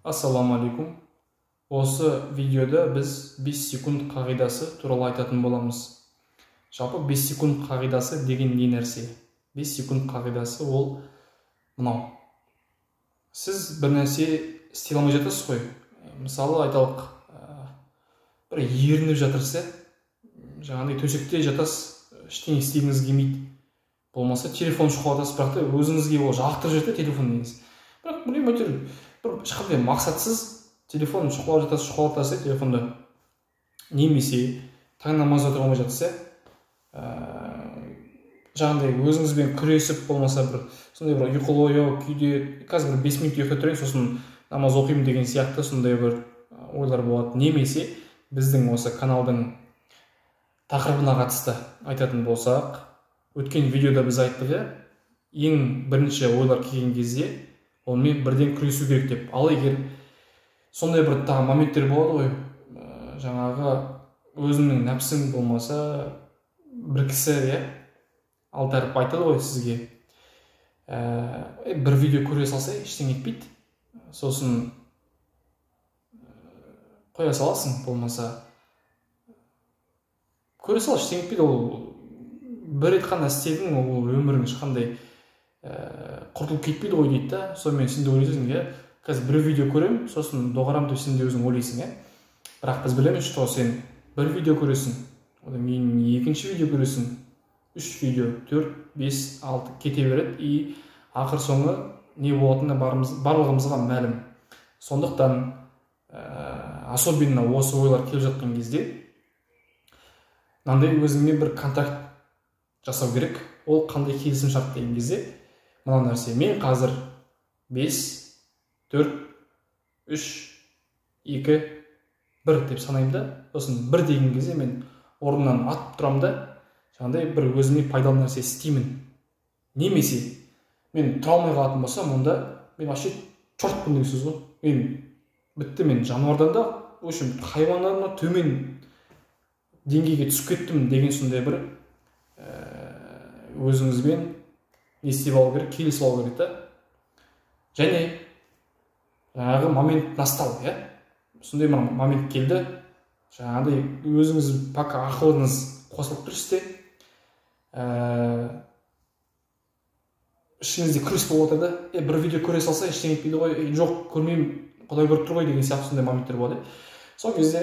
Ассаламу алейкум. Осы видеода біз 5 секунд қағидасы туралы айтатын боламыз. Жалпы 5 секунд қағидасы деген не нәрсе? 5 секунд қағидасы ол мынау. Сіз бір нәрсе істей алмай жатасыз ғой. Мысалы айталық, бір ерініп жатырса, жаңағыдай төсекте жатасыз, ештеңе істегіңіз келмейді. Болмаса телефон шұқылатасыз, бірақ та өзіңізге ол жақтырып жатыр телефон деңіз. Бірақ білмеймін, әйтеуір бір ешқандай мақсатсыз телефон шұқылатасыз телефонды. Немесе таң намаз отыра алмай жатса, жаңағыдай өзіңізбен күресіп, болмаса бір сондай бір ұйқылы ояу күйде, қазір 5 минут ұйықтап тұрайын, сосын намаз оқимын деген сияқты сондай бір ойлар болады. Немесе біздің осы каналдың тақырыбына қатысты айтатын болсақ, өткен видеода біз айттық, ең бірінші ойлар келген кезде онымен бірден күресу керек деп. Ал егер сондай бір тағы моменттер болады ғой, жаңағы өзіңнің нәпсің болмаса, бір кісі алтарып айтады ғой сізге, бір видео көре салса ештеңе етпейді, сосын қоя саласың, болмаса көре сал, ештеңе етпейді, ол бір рет қана істедің, ол өмірің ешқандай құртылып кетпейді ғой дейді да. Сонымен сен де ойлайсың, қазір бір видео көремін, сосын доғарам деп сен де өзің ойлайсың. Бірақ біз білеміз, что сен бір видео көресің, одан кейін екінші видео көресің, 3 видео, 4, 5, 6 кете береді, и ақыр соңы не болатыны барлығымызға мәлім. Сондықтан особенно осы ойлар келіп жатқан кезде мынандай өзіңмен бір контакт жасау керек. Ол қандай келісім шарт деген кезде мына нәрсе: мен қазір 5, 4, 3, 2, 1 деп санаймын да, сосын 1 деген кезде мен орнымнан атып тұрамын да, жаңағыдай бір өзіме пайдалы нәрсе істеймін. Немесе мен тұра алмай қалатын болсам, онда мен вообще чортпын деген сөз ғой. Мен бітті, мен жануардан да, в общем, хайуаннан төмен деңгейге түсіп кеттім деген сондай бір өзіңізбен не істеп алу керек, келісіп алу керек та. Және жаңағы момент настал, сондай момент келді, жаңағыдай өзіңіз пока ақылыңыз қосылып тұрсыз, ішіңізде күрес болып отырды, бір видео көре салса ештеңе етпейді ғой, жоқ көрмеймін, Құдай көріп тұр ғой деген сияқты сондай моменттер болады. Сол кезде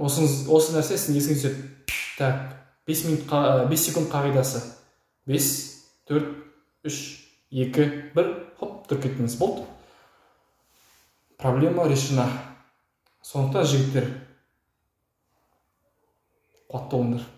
осы нәрсе сіздің есіңізге түседі. Так, 5 секунд қағидасы. 5, 4, 3, 2, 1, хоп, тұрып кеттіңіз, болды. Проблема решена. Сондықтан жігіттер, қуатты болыңдар.